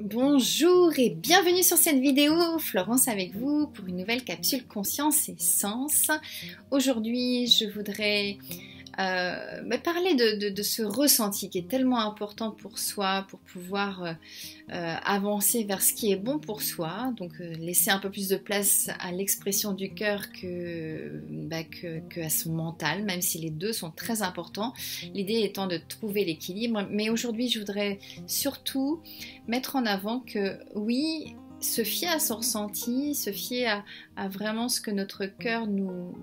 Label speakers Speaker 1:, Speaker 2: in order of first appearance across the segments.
Speaker 1: Bonjour et bienvenue sur cette vidéo, Florence avec vous pour une nouvelle capsule Conscience et Sens. Aujourd'hui, je voudrais parler de ce ressenti qui est tellement important pour soi, pour pouvoir avancer vers ce qui est bon pour soi. Donc laisser un peu plus de place à l'expression du cœur que à son mental, même si les deux sont très importants. L'idée étant de trouver l'équilibre. Mais aujourd'hui, je voudrais surtout mettre en avant que oui, se fier à son ressenti, se fier à vraiment ce que notre cœur nous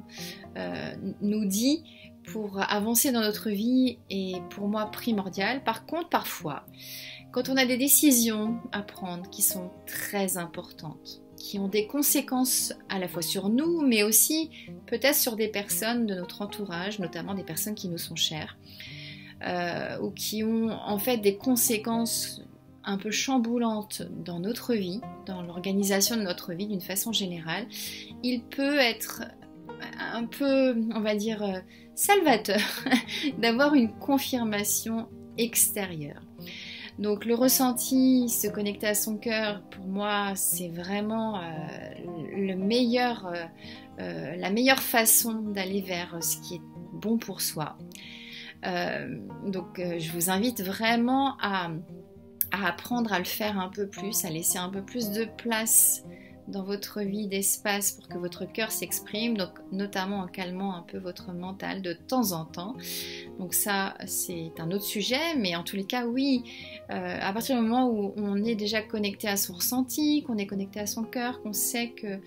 Speaker 1: dit pour avancer dans notre vie est pour moi primordial. Par contre, parfois, quand on a des décisions à prendre qui sont très importantes, qui ont des conséquences à la fois sur nous, mais aussi peut-être sur des personnes de notre entourage, notamment des personnes qui nous sont chères, ou qui ont en fait des conséquences un peu chamboulantes dans notre vie, dans l'organisation de notre vie d'une façon générale, il peut être un peu, on va dire, salvateur d'avoir une confirmation extérieure. Donc le ressenti, se connecter à son cœur, pour moi, c'est vraiment la meilleure façon d'aller vers ce qui est bon pour soi. Je vous invite vraiment à apprendre à le faire un peu plus, à laisser un peu plus de place dans votre vie, d'espace pour que votre cœur s'exprime, donc notamment en calmant un peu votre mental de temps en temps. Donc ça, c'est un autre sujet, mais en tous les cas, oui, à partir du moment où on est déjà connecté à son ressenti, qu'on est connecté à son cœur, qu'on sait que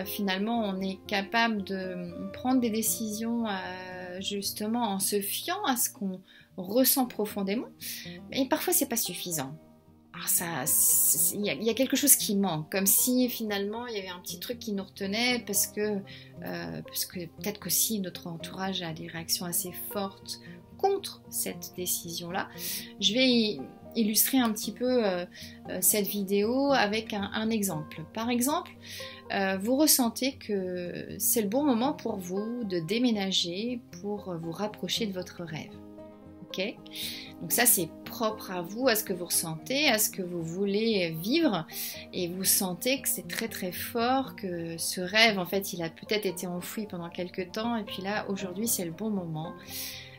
Speaker 1: finalement on est capable de prendre des décisions justement en se fiant à ce qu'on ressent profondément, mais parfois c'est pas suffisant. Il y a quelque chose qui manque, comme si finalement il y avait un petit truc qui nous retenait parce que peut-être que si notre entourage a des réactions assez fortes contre cette décision-là. Je vais illustrer un petit peu cette vidéo avec un exemple. Par exemple, vous ressentez que c'est le bon moment pour vous de déménager pour vous rapprocher de votre rêve. Okay. Donc ça c'est propre à vous, à ce que vous ressentez, à ce que vous voulez vivre, et vous sentez que c'est très très fort, que ce rêve en fait il a peut-être été enfoui pendant quelques temps, et puis là aujourd'hui c'est le bon moment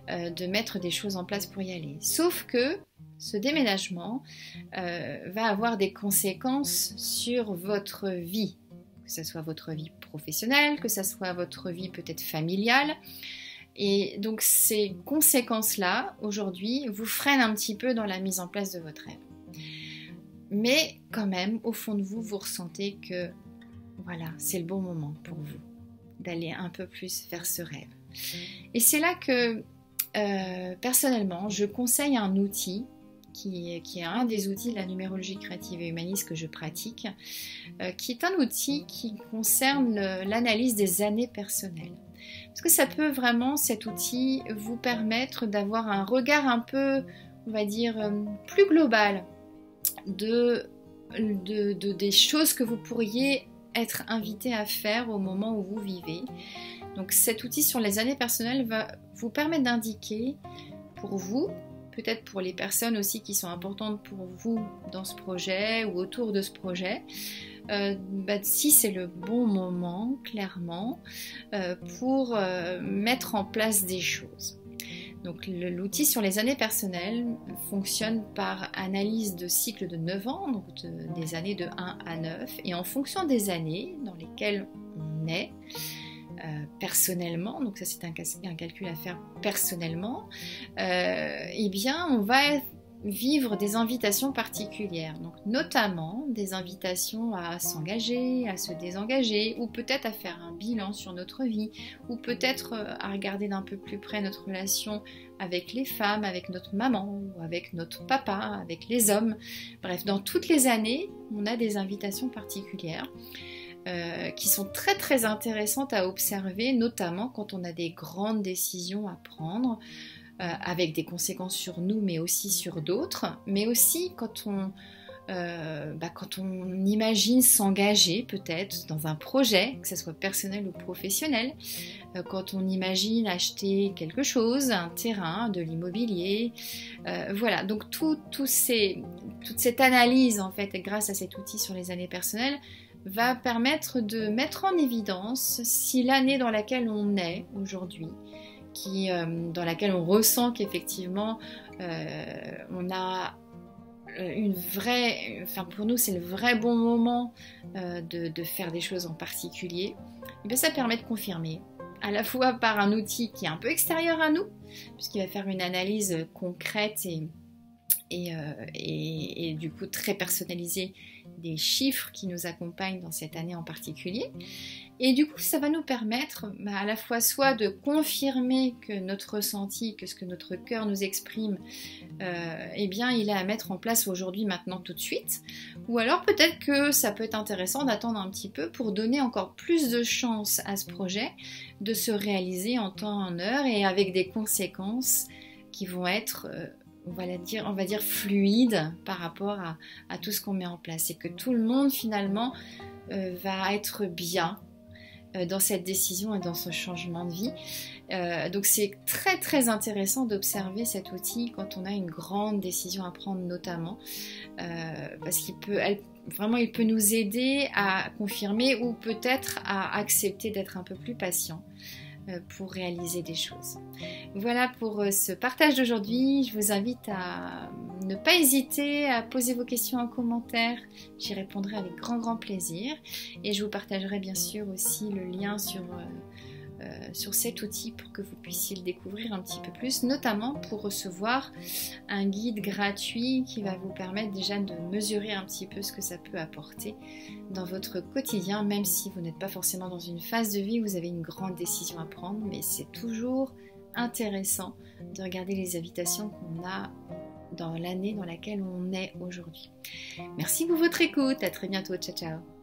Speaker 1: de mettre des choses en place pour y aller. Sauf que ce déménagement va avoir des conséquences sur votre vie, que ce soit votre vie professionnelle, que ce soit votre vie peut-être familiale. Et donc ces conséquences-là, aujourd'hui, vous freinent un petit peu dans la mise en place de votre rêve. Mais quand même, au fond de vous, vous ressentez que voilà, c'est le bon moment pour vous d'aller un peu plus vers ce rêve. Et c'est là que, personnellement, je conseille un outil qui est un des outils de la numérologie créative et humaniste que je pratique, qui est un outil qui concerne l'analyse des années personnelles. Parce que ça peut vraiment, cet outil, vous permettre d'avoir un regard un peu, on va dire, plus global des choses que vous pourriez être invité à faire au moment où vous vivez. Donc cet outil sur les années personnelles va vous permettre d'indiquer pour vous, peut-être pour les personnes aussi qui sont importantes pour vous dans ce projet ou autour de ce projet, si c'est le bon moment, clairement, pour mettre en place des choses. Donc l'outil sur les années personnelles fonctionne par analyse de cycles de 9 ans, donc des années de 1 à 9, et en fonction des années dans lesquelles on est, personnellement, donc ça c'est un calcul à faire personnellement, eh bien on va vivre des invitations particulières, donc notamment des invitations à s'engager, à se désengager, ou peut-être à faire un bilan sur notre vie, ou peut-être à regarder d'un peu plus près notre relation avec les femmes, avec notre maman, ou avec notre papa, avec les hommes. Bref, dans toutes les années, on a des invitations particulières qui sont très très intéressantes à observer, notamment quand on a des grandes décisions à prendre, avec des conséquences sur nous mais aussi sur d'autres, mais aussi quand on quand on imagine s'engager peut-être dans un projet, que ce soit personnel ou professionnel, quand on imagine acheter quelque chose, un terrain, de l'immobilier, voilà, donc toute cette analyse en fait grâce à cet outil sur les années personnelles va permettre de mettre en évidence si l'année dans laquelle on est aujourd'hui, dans laquelle on ressent qu'effectivement on a pour nous c'est le vrai bon moment de faire des choses en particulier, et bien ça permet de confirmer à la fois par un outil qui est un peu extérieur à nous, puisqu'il va faire une analyse concrète et du coup très personnalisée des chiffres qui nous accompagnent dans cette année en particulier. Et du coup, ça va nous permettre à la fois soit de confirmer que notre ressenti, que ce que notre cœur nous exprime, eh bien, il est à mettre en place aujourd'hui, maintenant, tout de suite. Ou alors peut-être que ça peut être intéressant d'attendre un petit peu pour donner encore plus de chance à ce projet de se réaliser en temps et en heure et avec des conséquences qui vont être... on va dire fluide par rapport à tout ce qu'on met en place, et que tout le monde finalement va être bien dans cette décision et dans ce changement de vie. Donc c'est très très intéressant d'observer cet outil quand on a une grande décision à prendre, notamment parce qu'il peut nous aider à confirmer ou peut-être à accepter d'être un peu plus patient pour réaliser des choses. Voilà pour ce partage d'aujourd'hui. Je vous invite à ne pas hésiter à poser vos questions en commentaire. J'y répondrai avec grand plaisir. Et je vous partagerai bien sûr aussi le lien sur cet outil pour que vous puissiez le découvrir un petit peu plus, notamment pour recevoir un guide gratuit qui va vous permettre déjà de mesurer un petit peu ce que ça peut apporter dans votre quotidien, même si vous n'êtes pas forcément dans une phase de vie où vous avez une grande décision à prendre, mais c'est toujours intéressant de regarder les invitations qu'on a dans l'année dans laquelle on est aujourd'hui. Merci pour votre écoute, à très bientôt, ciao ciao.